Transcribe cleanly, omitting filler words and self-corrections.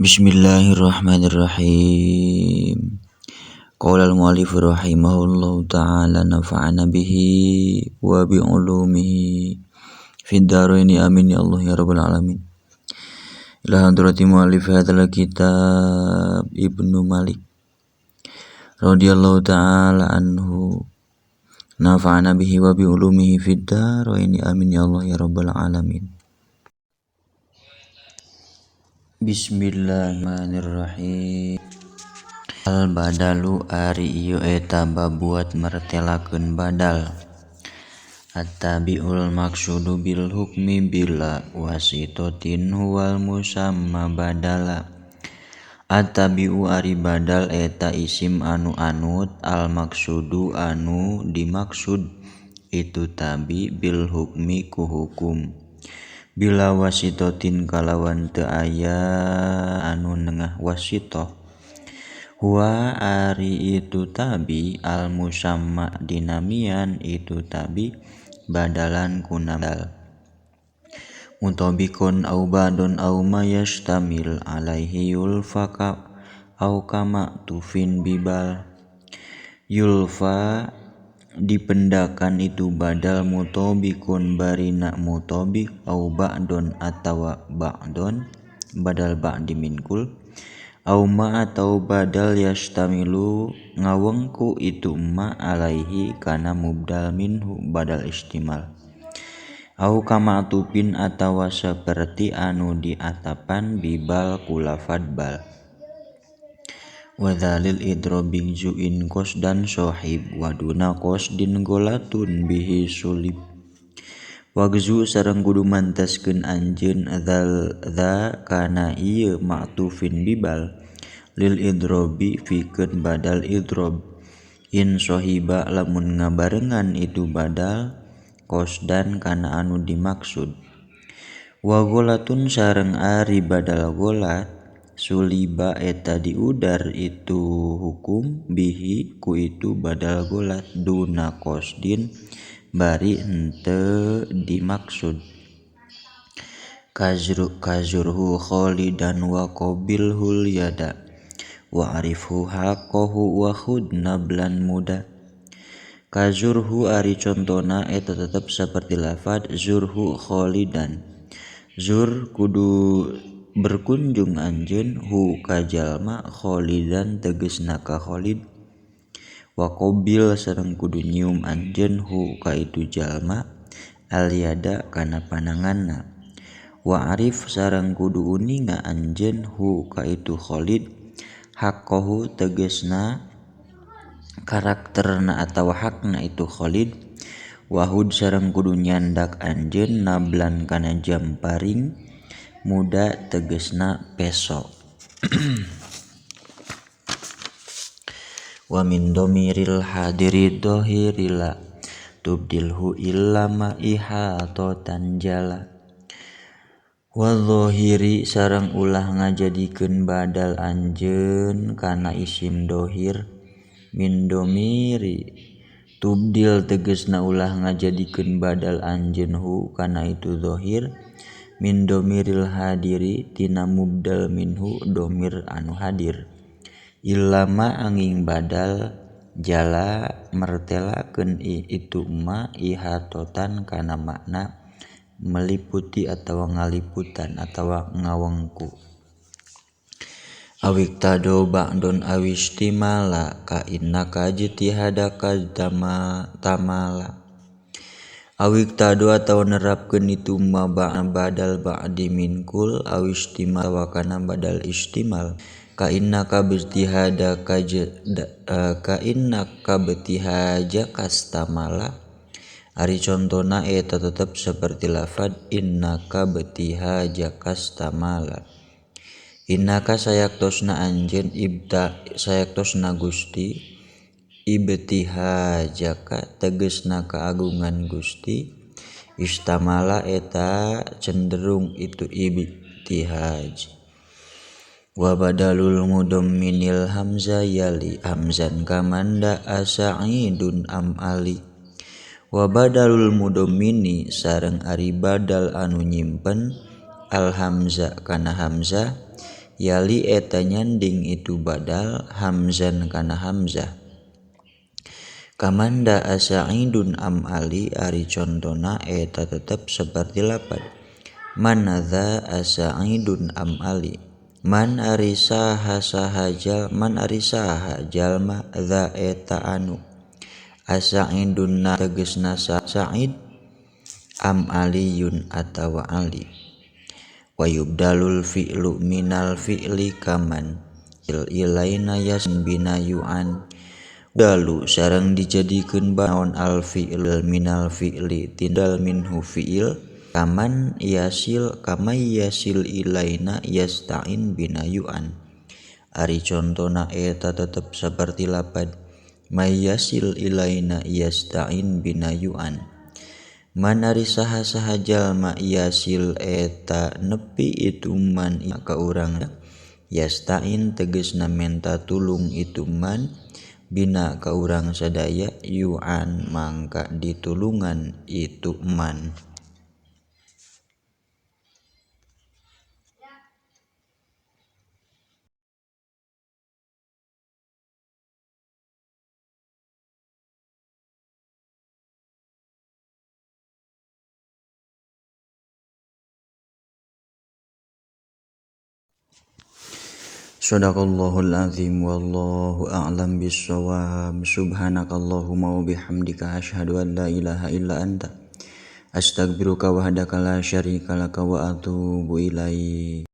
Bismillahirrahmanirrahim. Qala al-mu'allif rahimahullahu ta'ala nafa'ana bihi wa bi ulumihi fid dharaini amin ya Allah ya rabbal alamin. Ila hadrati mu'allif hadzal kitab Ibnu Malik radhiyallahu ta'ala anhu nafa'ana bihi wa bi ulumihi fid dharaini amin ya Allah ya rabbal alamin. Bismillahirrahmanirrahim. Al-badalu ari ieu eta babuat martelakeun badal. At-tabi'ul maksudu bil hukmi bila wasitotin huwal musamma badala. At-tabi'u ari badal eta isim anu anut al maksudu anu dimaksud itu tabi bil hukmi ku hukum. Bila wasitotin kalawan teu aya anu nengah wasitoh. Huwa ari itu tabi al musamma dinamian itu tabi badalan kunabal. Mutabikun au badun au mayastamil alaihi yulfaka au kama tufin bibal. Yulfa dipendakan itu badal mutabikun barina mutabik au ba'don atawa ba'don badal ba'di minkul au ma atau badal yastamilu ngawengku itu ma alaihi kana mubdal minhu badal istimal au kama atupin atawa seperti anu diatapan bibal kulafad bal. Wadhalil idrobi ju'in qasdan sohib waduna qasdin golatun bihi sulib. Wagzu sareng kudu mantaskeun anjeun dza kana ieu ma'tufin bibal lil idrobi pikeun badal idrob. In sohiba lamun ngabarengan itu badal qasdan kana anu dimaksud. Wa golatun sareng ari badal golat suliba eta diudar itu hukum bihi ku itu badal golat duna qasdin bari henteu dimaksud. Kazurhu khalidan wa qabilhul yada wa arifhu haqqahu wa khud nablan muda. Kazurhu ari contona eta tetep saperti lafad zurhu khalidan. Zur kudu berkunjung anjeun hu ka jalma khalidan tegasna ka khalid wa qabil sareng kudu nyium anjeun hu ka itu jalma al yada kana pananganna wa arif sareng kudu uninga anjeun hu ka itu khalid haqqahu tegasna karakterna atawa hakna itu khalid wa hud sareng kudu nyandak anjeun nablan kana jamparing muda tegesna peso. Wa min domiril hadiri dohirila tubdilhu illama ihatotan jala. Wa dohiri sareng ulah ngajadikeun badal anjeun kana isim dohir min domiri tubdil tegesna ulah ngajadikeun badal anjeun hu kana itu dohir min domiril hadiri tina mubdal minhu domir anu hadir illama anging badal jala mertelakeun itu ma ihatotan kana makna meliputi atawa ngaliputan atawa ngawengku. Awik tado ba'don awistimala ka innaka jitihadaka tamala. Awik tado atau nerapkeun itu ma badal ba'di minkul awistimal wa kana badal istimal ka innaka betihaja kastamala ari contona eta tetep seperti lafad innaka betihaja kastamala. Innaka sayaktosna anjeun ibta sayaktosna Gusti ibtihajaka tegesna keagungan Gusti istamala eta cenderung itu ibtihaj. Wa badalul mudamminil hamza yali hamzan kamanda asa'idun am ali. Wa badalul mudammini sareng ari badal anu nyimpen al hamza kana hamzah yali eta nyanding itu badal hamzan kana hamzah. Kamanda asa'idun am ali ari contona eta tetep seperti lapad man adza asa'idun am ali. Man ari saha jalma dza eta anu asa'idun tegesna sa'id am aliyun atawa ali. Wa yubdalul fi'lu minal fi'li kaman ilaina yasin binayu'an. Dalu sareng dijadikeun naon al fi'l minal fi'li tindal minhu fi'il kaman yasil kamay yasil ilaina yasta'in binayu'an. Ari contona eta tetep seperti lapad may yasil ilaina yasta'in binayu'an. Man ari saha jalma yasil eta nepi itu man ka urang yasta'in tegesna minta tulung itu man bina ka urang sadaya yu'an mangka ditulungan itu man. Shadaqallahul azim wallahu a'lam bissawab. Subhanakallahumma wa bihamdika asyhadu an la ilaha illa anta astaghfiruka wahdaka la syarika laka wa atubu ilaik.